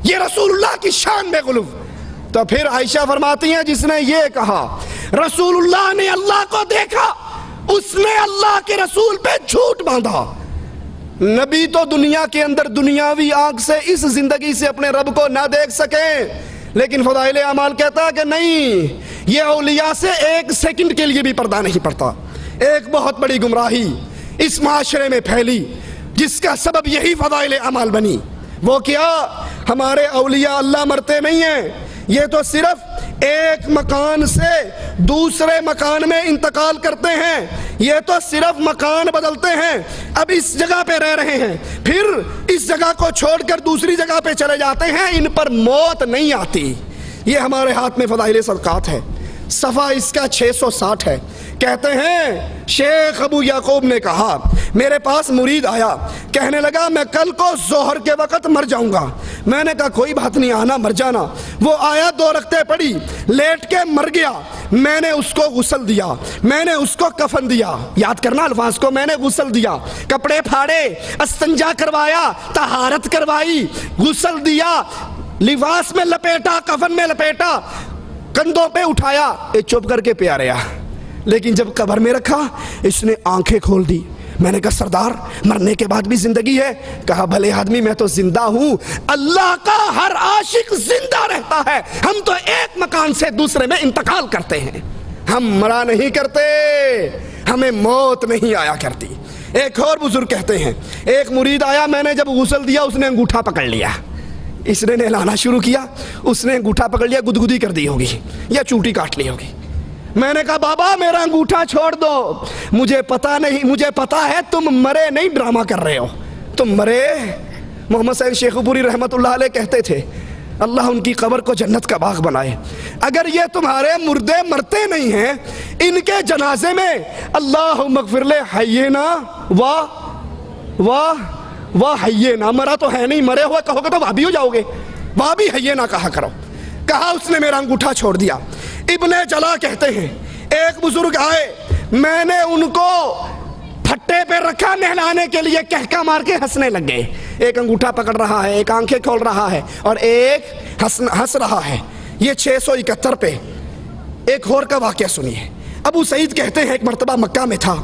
ये रसूलुल्लाह की शान में गुलूफ। तो फिर आयशा फरमाती हैं जिसने ये कहा रसूलुल्लाह ने अल्लाह को देखा, उसने अल्लाह के रसूल पे झूठ बांधा। नबी तो दुनिया के अंदर दुनियावी आंख से इस जिंदगी से अपने रब को ना देख सके, लेकिन फदाइल अमाल कहता है कि नहीं, ये औलिया से एक सेकंड के लिए भी पर्दा नहीं पड़ता। एक बहुत बड़ी गुमराही इस माशरे में फैली जिसका सबब यही फदाइल अमाल बनी। वो क्या, हमारे औलिया अल्लाह मरते नहीं हैं, ये तो सिर्फ एक मकान से दूसरे मकान में इंतकाल करते हैं, ये तो सिर्फ मकान बदलते हैं। अब इस जगह पे रह रहे हैं, फिर इस जगह को छोड़कर दूसरी जगह पे चले जाते हैं, इन पर मौत नहीं आती। ये हमारे हाथ में फदाइल सदकात है। सफ़ा इसका 660 है। कहते हैं शेख अबू याकूब ने कहा, मेरे पास मुरीद आया, कहने लगा मैं कल को जोहर के वक़्त मर जाऊंगा। मैंने कहा कोई बात नहीं, आना मर जाना। वो आया, 2 रकते पड़ी, लेट के मर गया। मैंने उसको गुस्ल दिया, मैंने उसको कफन दिया, याद करना अल्फाज को, मैंने गुस्ल दिया, कपड़े फाड़े, अस्तंजा करवाया, तहारत करवाई, गुस्ल दिया, लिबास में लपेटा, कफन में लपेटा, कंधों पे उठाया, ये चुप करके प्यार आया। लेकिन जब कब्र में रखा, इसने आंखें खोल दी। मैंने कहा सरदार, मरने के बाद भी जिंदगी है? कहा भले आदमी, मैं तो जिंदा हूं, अल्लाह का हर आशिक जिंदा रहता है, हम तो एक मकान से दूसरे में इंतकाल करते हैं, हम मरा नहीं करते, हमें मौत नहीं आया करती। एक और बुजुर्ग कहते हैं, एक मुरीद आया, मैंने जब गुस्ल दिया उसने अंगूठा पकड़ लिया, इसने नहलाना शुरू किया, उसने अंगूठा पकड़ लिया, गुदगुदी कर दी होगी या चूटी काट ली होगी। मैंने कहा बाबा मेरा अंगूठा छोड़ दो, मुझे पता नहीं, मुझे पता है तुम मरे नहीं, ड्रामा कर रहे हो, तुम मरे। मोहम्मद सैयद शेखपुरी रहमतुल्लाह अलैह कहते थे, अल्लाह उनकी कब्र को जन्नत का बाग बनाए। अगर ये तुम्हारे मुर्दे मरते नहीं हैं, इनके जनाजे में अल्लाह मगफिरले हय्यना वाह हय्यना, मरा तो है नहीं, मरे हुए कहोगे तो वाह भी हो जाओगे, वाह भी हय्यना कहा करो। कहा उसने मेरा अंगूठा छोड़ दिया। इब्ने जला कहते हैं एक बुजुर्ग आए, मैंने उनको फट्टे पे रखा नहलाने के लिए, कहका मार के हंसने लग गए। एक अंगूठा पकड़ रहा है, एक आंखें खोल रहा है और एक हंस रहा है। ये 671 पे। एक और का वाकया सुनिए। अबू सईद कहते हैं एक मर्तबा मक्का में था,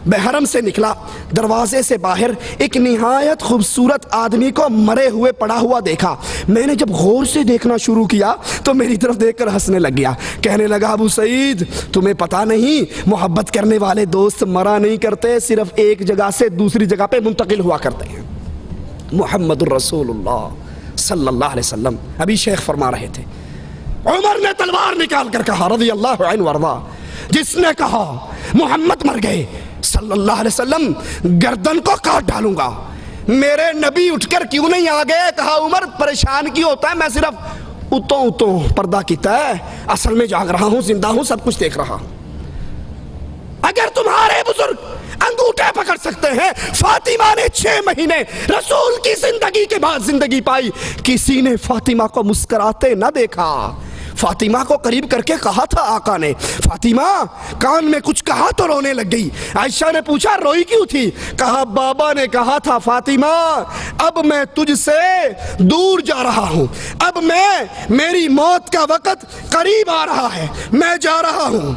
बहरम से निकला, दरवाजे से बाहर एक निहायत खूबसूरत आदमी को मरे हुए पड़ा हुआ देखा। मैंने जब गौर से देखना शुरू किया तो मेरी तरफ देखकर हंसने लग गया। कहने लगा अबू सईद तुम्हें पता नहीं, मोहब्बत करने वाले दोस्त मरा नहीं करते, सिर्फ एक जगह से दूसरी जगह पे मुंतकिल हुआ करते हैं। मुहम्मदुर रसूलुल्लाह सल्लल्लाहु अलैहि वसल्लम अभी शेख फरमा रहे थे। उमर ने तलवार निकाल कर कहा रज़ियल्लाहु अन्हु वरज़ा, जिसने कहा मोहम्मद मर गए सल्लल्लाहु अलैहि वसल्लम गर्दन को काट डालूंगा। मेरे नबी उठकर क्यों नहीं आ गए? कहा उमर परेशान क्यों होता है, मैं सिर्फ उतो पर्दा कीता है, असल में जाग रहा हूं, जिंदा हूं, सब कुछ देख रहा हूं। अगर तुम्हारे बुजुर्ग अंगूठे पकड़ सकते हैं, फातिमा ने 6 महीने रसूल की जिंदगी के बाद जिंदगी पाई, किसी ने फातिमा को मुस्कुराते ना देखा। फातिमा को करीब करके कहा था आका ने, फातिमा कान में कुछ कहा तो रोने लग गई। आयशा ने पूछा रोई क्यों थी? कहा बाबा ने कहा था फातिमा अब मैं तुझसे दूर जा रहा हूं, अब मेरी मौत का वक्त करीब आ रहा है, मैं जा रहा हूं।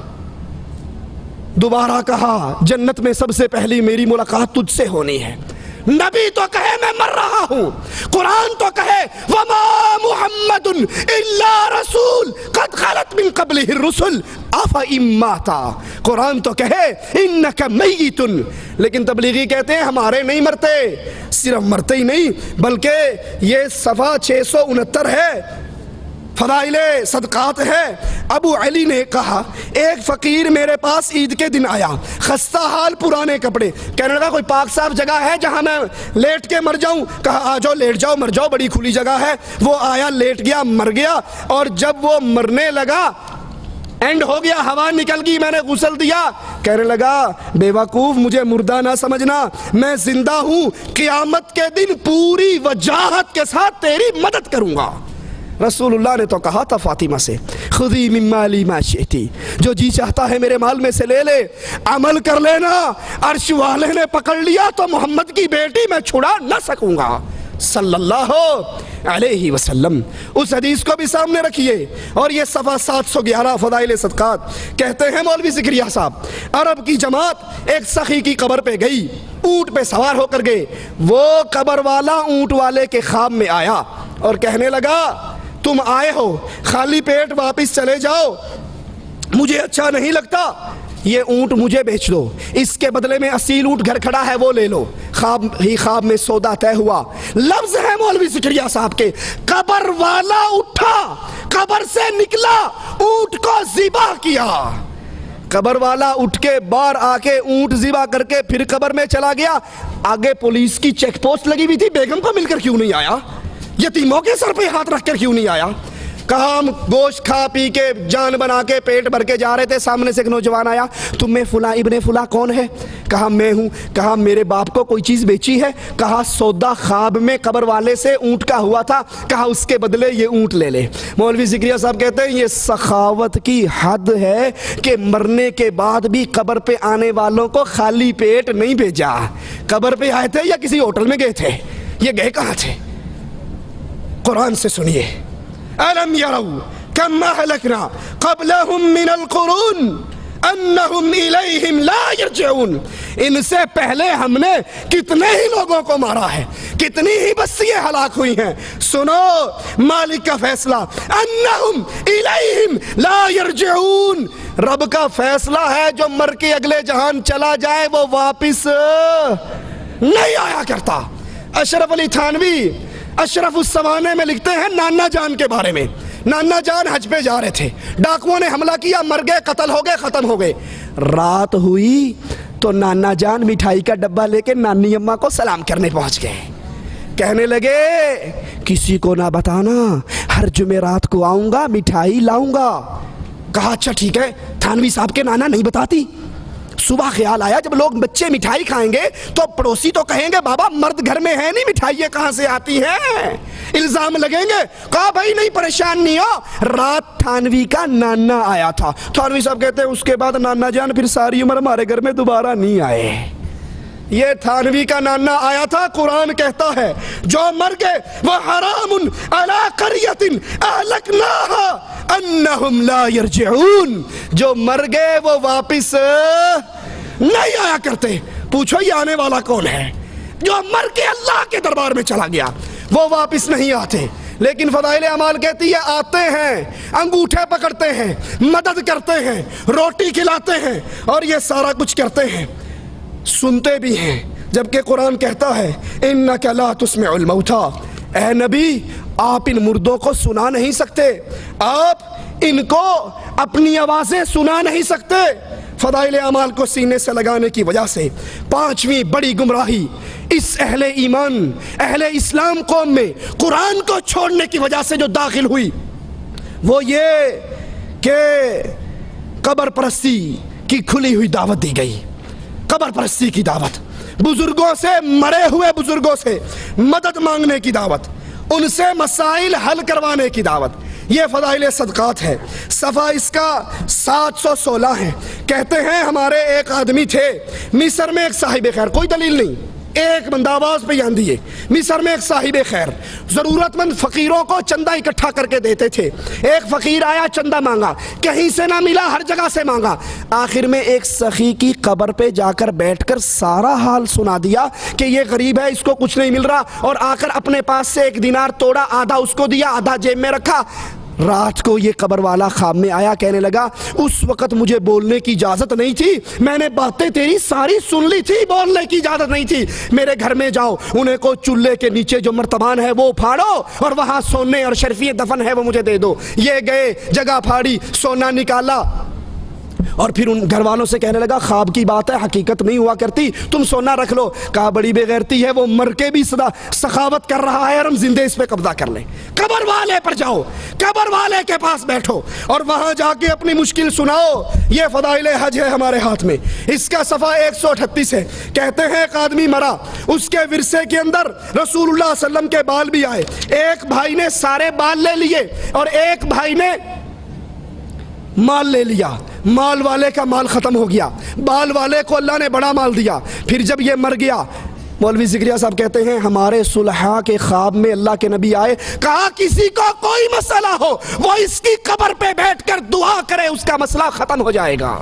दोबारा कहा जन्नत में सबसे पहली मेरी मुलाकात तुझसे होनी है। नबी तो कहे मैं मर रहा हूं, कुरान तो कहे वमा मुहम्मदुन इल्ला रसूल कद खलत मिन क़ब्लिहि रुसुल अफ़ा इम्माता, कुरान तो कहे इन्नका मय्यितुन, लेकिन तबलीगी कहते हैं हमारे नहीं मरते। सिर्फ मरते ही नहीं बल्कि ये सफ़ा 669 है, फदाइले सदकात है। अबू अली ने कहा एक फ़कीर मेरे पास ईद के दिन आया, खस्ता हाल, पुराने कपड़े, कहने लगा कोई पाक साफ जगह है जहां मैं लेट के मर जाऊं? कहा आ जाओ, लेट जाओ, मर जाओ, बड़ी खुली जगह है। वो आया, लेट गया, मर गया, और जब वो मरने लगा एंड हो गया, हवा निकल गई, मैंने गुस्ल दिया, कहने लगा बेवकूफ मुझे मुर्दा ना समझना, मैं जिंदा हूं, क़यामत के दिन पूरी वजाहत के साथ तेरी मदद करूंगा। रसूलुल्लाह ने तो कहा था फातिमा से खुदी मिन माली मा शिअति, जो जी चाहता है मेरे माल में से ले ले, अमल कर लेना। अर्श वाले ने पकड़ लिया तो मोहम्मद की बेटी मैं छुड़ा न सकूंगा। सल्लल्लाहु अलैहि वसल्लम। उस हदीस को भी सामने रखिए। और ये सफ़ा 711 फ़दाइल सदक़ात। कहते हैं मौलवी ज़िक्रिया साहब, अरब की जमात एक सखी की कब्र पे गई, ऊँट पे सवार होकर गए। वो कब्र वाला ऊँट वाले के ख्वाब में आया और कहने लगा, तुम आए हो खाली पेट वापस चले जाओ, मुझे अच्छा नहीं लगता, ये ऊँट मुझे बेच दो, इसके बदले में असील ऊँट घर खड़ा है वो ले लो। ख्वाब में सौदा तय हुआ। लफ्ज है मौलवी ज़िक्रिया साहब के, कब्र वाला उठा, कब्र से निकला, ऊँट को ज़िबा किया। कब्र वाला उठ के बाहर आके ऊँट ज़िबा करके फिर कब्र में चला गया। आगे पुलिस की चेक पोस्ट लगी हुई थी, बेगम को मिलकर क्यों नहीं आया? यतीमों के सर पे हाथ रखकर क्यों नहीं आया? कहा हम गोश्त खा पी के जान बना के पेट भर के जा रहे थे, सामने से एक नौजवान आया, तुम में फुला इब्ने फुला कौन है? कहा मैं हूँ। कहा मेरे बाप को कोई चीज़ बेची है? कहा सौदा ख्वाब में कब्र वाले से ऊँट का हुआ था, कहा उसके बदले ये ऊँट ले ले। मौलवी ज़िक्रिया साहब कहते हैं ये सखावत की हद है कि मरने के बाद भी कब्र पे आने वालों को खाली पेट नहीं भेजा। कब्र पे आए थे या किसी होटल में गए थे? ये गए कहाँ थे? कुरान से सुनिए, अलम यरौ कम्मा हलकना क़ब्लहुम मिनल क़ुरून अन्नहुम इलैहिम ला यरजिऊन। इनसे पहले हमने कितने ही लोगों को मारा है, कितनी ही बस्तियां हलाक हुई हैं। सुनो मालिक का फैसला, अन्नहुम इलैहिम ला यरजिऊन। रब का फैसला है जो मर के अगले जहान चला जाए वो वापिस नहीं आया करता। अशरफ अली थानवी अशरफ उस ज़माने में लिखते हैं नाना जान के बारे में। नाना जान हज पे जा रहे थे, डाकुओं ने हमला किया, मर गए, कत्ल हो गए, ख़त्म हो गए। रात हुई तो नाना जान मिठाई का डब्बा लेके नानी अम्मा को सलाम करने पहुंच गए। कहने लगे किसी को ना बताना, हर जुमेरात को आऊँगा, मिठाई लाऊंगा। कहा अच्छा ठीक है। थानवी साहब के नाना नहीं बताती। सुबह ख्याल आया जब लोग बच्चे मिठाई खाएंगे तो पड़ोसी तो कहेंगे बाबा मर्द घर में है नहीं, मिठाइयाँ कहाँ से आती हैं, इल्जाम लगेंगे। कहा भाई नहीं परेशान नहीं हो। रात थानवी का नाना आया था। थानवी साहब कहते हैं उसके बाद नाना जान फिर सारी उम्र हमारे घर में दोबारा नहीं आए। ये थानवी का नाना आया था। कुरान कहता है जो मर गए वह हरामुन अला क़रियतिन अहलकनाहा अन्नहुम ला यरजिऊन। जो मर गए वो वापिस नहीं आया करते। पूछो ये आने वाला कौन है? जो मर के अल्लाह के दरबार में चला गया वो वापिस नहीं आते। लेकिन फ़दाइल अमाल कहती है आते हैं, अंगूठे पकड़ते हैं, मदद करते हैं, रोटी खिलाते हैं और ये सारा कुछ करते हैं, सुनते भी हैं। जबकि कुरान कहता है इन्नका ला तुस्मिउल मौता। ए नबी आप इन मुर्दों को सुना नहीं सकते, आप इनको अपनी आवाज़ें सुना नहीं सकते। फ़दाइल अमाल को सीने से लगाने की वजह से पांचवी बड़ी गुमराही इस अहले ईमान अहले इस्लाम कौम में कुरान को छोड़ने की वजह से जो दाखिल हुई वो ये कि कब्र परस्ती की खुली हुई दावत दी गई। कब्र परस्ती की दावत, बुजुर्गों से, मरे हुए बुजुर्गों से मदद मांगने की दावत, उनसे मसाइल हल करवाने की दावत। ये फ़दाइल सदक़ात है। सफ़ा इसका 716 है। कहते हैं हमारे एक आदमी थे मिस्र में, एक साहिब खैर, कोई दलील नहीं, एक बंदा आवाज़ पे ध्यान दिए, मिस्र में एक साहिब खैर ज़रूरतमंद फ़कीरों को चंदा इकट्ठा करके देते थे। एक फ़कीर आया, चंदा मांगा, कहीं से ना मिला, हर जगह से मांगा। आखिर में एक सखी की कब्र पे जाकर बैठकर सारा हाल सुना दिया कि ये गरीब है, इसको कुछ नहीं मिल रहा, और आकर अपने पास से 1 दिनार तोड़ा, आधा उसको दिया, आधा जेब में रखा। रात को ये कब्र वाला ख्वाब में आया, कहने लगा उस वक़्त मुझे बोलने की इजाज़त नहीं थी, मैंने बातें तेरी सारी सुन ली थी, बोलने की इजाज़त नहीं थी। मेरे घर में जाओ, उन्हें को चूल्हे के नीचे जो मर्तबान है वो फाड़ो और वहाँ सोने और शर्फियत दफन है वो मुझे दे दो। ये गए, जगह फाड़ी, सोना निकाला और फिर उन घर वालों से कहने लगा ख्वाब की बात है, हकीकत नहीं हुआ करती, तुम सोना रख लो। कहा बड़ी बेगैरती है, वो मर के भी सदा सखावत कर रहा है और हम जिंदे इस पे कब्जा कर लें। कब्र वाले पर जाओ, कब्र वाले के पास बैठो और वहां जाके अपनी मुश्किल सुनाओ। ये फ़दाइल हज है हमारे हाथ में, इसका सफ़ा 138 है। कहते हैं एक आदमी मरा, उसके विरसे के अंदर रसूलुल्लाह सल्लम के बाल भी आए। एक भाई ने सारे बाल ले लिए और एक भाई ने माल ले लिया। माल वाले का माल ख़त्म हो गया, बाल वाले को अल्लाह ने बड़ा माल दिया। फिर जब ये मर गया, मौलवी ज़िक्रिया साहब कहते हैं हमारे सुलहा के ख्वाब में अल्लाह के नबी आए, कहा किसी को कोई मसला हो वो इसकी कब्र पे बैठकर दुआ करे, उसका मसला खत्म हो जाएगा।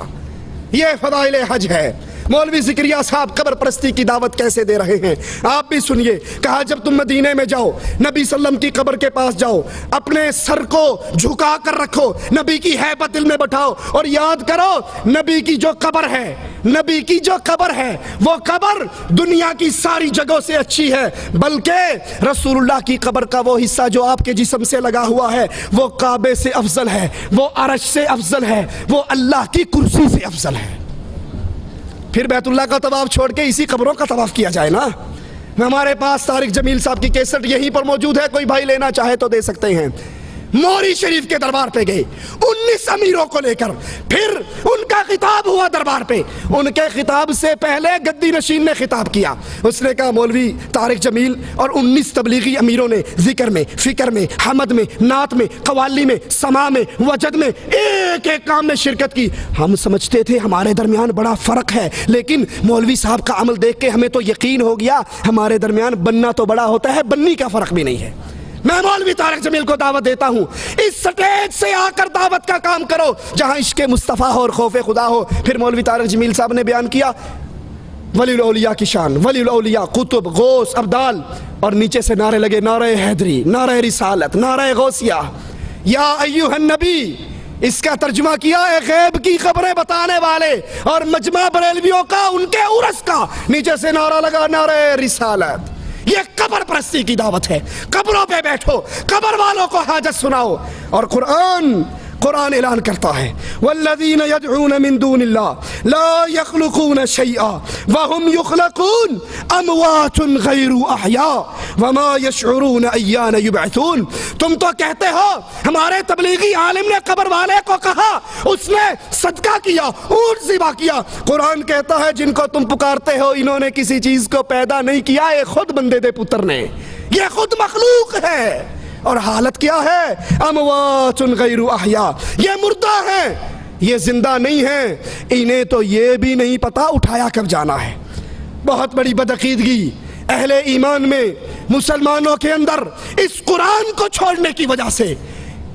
ये फदाइल हज है। मौलवी ज़िक्रिया साहब कब्र परस्ती की दावत कैसे दे रहे हैं आप भी सुनिए। कहा जब तुम मदीने में जाओ, नबी सल्लम की कब्र के पास जाओ, अपने सर को झुका कर रखो, नबी की हैबत दिल में बैठाओ और याद करो नबी की जो कब्र है, नबी की जो कब्र है वो कब्र दुनिया की सारी जगहों से अच्छी है, बल्कि रसूलुल्लाह की कब्र का वो हिस्सा जो आपके जिस्म से लगा हुआ है वो काबे से अफजल है, वो अरश से अफजल है, वो अल्लाह की कुर्सी से अफजल है। फिर बैतुल्लाह का तवाफ छोड़ के इसी कब्रों का तवाफ किया जाए ना। हमारे पास तारिक जमील साहब की कैसेट यहीं पर मौजूद है, कोई भाई लेना चाहे तो दे सकते हैं। मोरी शरीफ के दरबार पे गए 19 अमीरों को लेकर, फिर उनका खिताब हुआ दरबार पे। उनके खिताब से पहले गद्दी नशीन ने खिताब किया। उसने कहा मौलवी तारिक जमील और 19 तबलीगी अमीरों ने जिक्र में, फिक्र में, हमद में, नात में, कवाली में, समा में, वजद में, एक एक काम में शिरकत की। हम समझते थे हमारे दरमियान बड़ा फ़र्क है, लेकिन मौलवी साहब का अमल देख के हमें तो यकीन हो गया हमारे दरमियान बनना तो बड़ा होता है, बननी का फ़र्क भी नहीं है। मैं मौलवी तारिक जमील को दावत देता हूँ, इस स्टेज से आकर दावत का काम करो जहाँ इश्क मुस्तफ़ा हो और खौफ खुदा हो। फिर मौलवी तारिक जमील साहब ने बयान किया वलीउल औलिया की शान, वलीउल औलिया, कुतुब, गौस, अब्दाल, और नीचे से नारे लगे, नारे हैदरी, नारे रिसालत, नारे गौसिया, या अय्युहन नबी। इसका तर्जुमा किया है गैब की खबरें बताने वाले और मजमा बरेलवियों का, उनके उर्स का। नीचे से नारा लगा, नारे रिसालत। ये कब्र परस्ती की दावत है। कब्रों पे बैठो, कब्र वालों को हाजत सुनाओ। और कुरान ऐलान करता है वल्लज़ीन यदऊन मिन दूनिल्लाह ला यख्लुकून शैआ वहुम युख्लकून अमवातुन गैरु अहया वमा यशउरून अय्यान युबअसून। तुम तो कहते हो हमारे तबलीगी आलिम ने कब्र वाले को कहा, उसने सदका किया, ऊंट ज़िबा किया। कुरान कहता है जिनको तुम पुकारते हो इन्होंने किसी चीज को पैदा नहीं किया, ये खुद बंदे दे पुत्र ने, ये खुद मखलूक है। और हालत क्या है, अमवातुन गैरु अहया, ये मुर्दा है, ये जिंदा नहीं है। इन्हें तो ये भी नहीं पता उठाया कब जाना है। बहुत बड़ी बदअकीदगी अहले ईमान में, मुसलमानों के अंदर इस कुरान को छोड़ने की वजह से,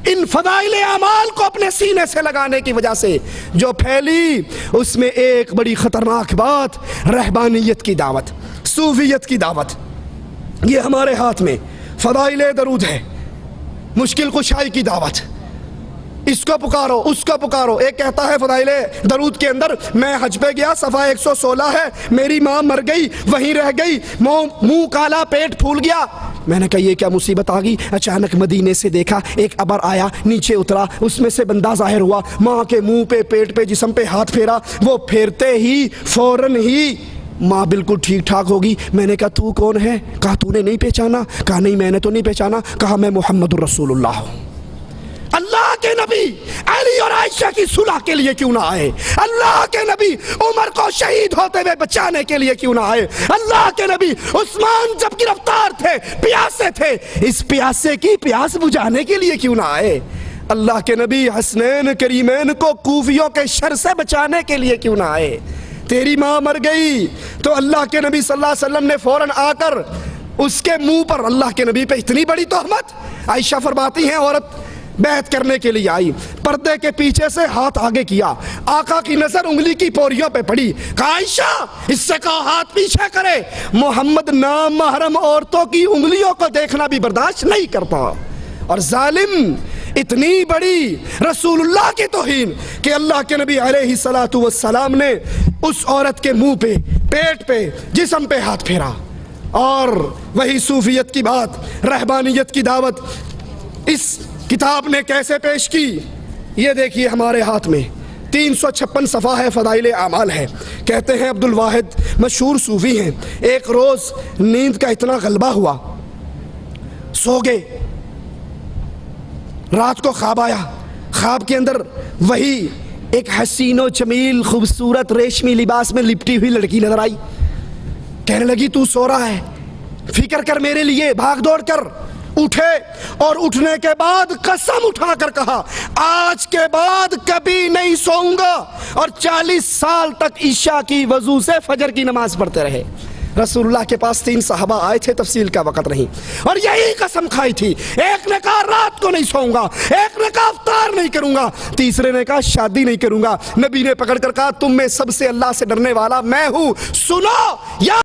इन फदाइल अमाल को अपने सीने से लगाने की वजह से जो फैली, उसमें एक बड़ी खतरनाक बात रहबानियत की दावत, सूफियत की दावत। ये हमारे हाथ में फदाइल दरूद है, मुश्किल कुशाई की दावत, इसको पुकारो उसको पुकारो। एक कहता है फदाइले दरूद के अंदर, मैं हज पे गया, सफ़ा 116 है, मेरी माँ मर गई, वहीं रह गई, मुंह काला, पेट फूल गया। मैंने कहा ये क्या मुसीबत आ गई। अचानक मदीने से देखा एक अबर आया, नीचे उतरा, उसमें से बंदा जाहिर हुआ, माँ के मुंह पे, पेट पे, जिस्म पे हाथ फेरा। वो फेरते ही फौरन ही माँ बिल्कुल ठीक ठाक होगी। मैंने कहा तू कौन है? कहा तूने नहीं पहचाना? कहा नहीं मैंने तो नहीं पहचाना। कहा मैं मोहम्मदुर रसूलुल्लाह हूँ। अल्लाह के नबी अली और आयशा की सुलह के लिए क्यों ना आए? अल्लाह के नबी उमर को शहीद होते हुए बचाने के लिए क्यों ना आए? अल्लाह के नबी उस्मान जब गिरफ्तार थे, प्यासे थे, इस प्यासे की प्यास बुझाने के लिए क्यों ना आए? अल्लाह के नबी हसनैन करीमैन को कूफियों के शर से बचाने के लिए क्यों ना आए? तेरी माँ मर गई तो अल्लाह के नबी सल्लल्लाहु अलैहि वसल्लम ने फौरन आकर उसके मुंह पर, अल्लाह के नबी पे इतनी बड़ी तोहमत। आयशा फरमाती हैं औरत बैत करने के लिए आई, पर्दे के पीछे से हाथ आगे किया, आका की नजर उंगली की पोरियों पे पड़ी। कहा आयशा इससे कहो हाथ पीछे करे, मोहम्मद नाम महरम औरतों की उंगलियों को देखना भी बर्दाश्त नहीं करता। और जालिम इतनी बड़ी रसूलुल्लाह की तौहीन कि अल्लाह के नबी अलैहिस्सलातु वस्सलाम ने उस औरत के मुंह पे, पेट पे, जिस्म पे हाथ फेरा। और वही सूफियत की बात, रहबानियत की दावत इस किताब ने कैसे पेश की, ये देखिए हमारे हाथ में 356 सफ़ा है, फ़दाइल आमाल है। कहते हैं अब्दुल वाहिद मशहूर सूफी हैं, एक रोज़ नींद का इतना गलबा हुआ, सो गए, रात को ख्वाब आया। ख्वाब के अंदर वही एक हसीनो जमील खूबसूरत रेशमी लिबास में लिपटी हुई लड़की नजर आई। कहने लगी तू सो रहा है, फिक्र कर मेरे लिए, भाग दौड़ कर। उठे और उठने के बाद कसम उठाकर कहा आज के बाद कभी नहीं सोऊंगा। और 40 साल तक ईशा की वजू से फजर की नमाज पढ़ते रहे। रसूलुल्लाह के पास 3 सहाबा आए थे, तफसील का वक़्त नहीं, और यही कसम खाई थी। एक ने कहा रात को नहीं सोऊंगा, एक ने कहा इफ्तार नहीं करूंगा, तीसरे ने कहा शादी नहीं करूंगा। नबी ने पकड़ कर कहा तुम में सबसे अल्लाह से डरने वाला मैं हूं, सुनो या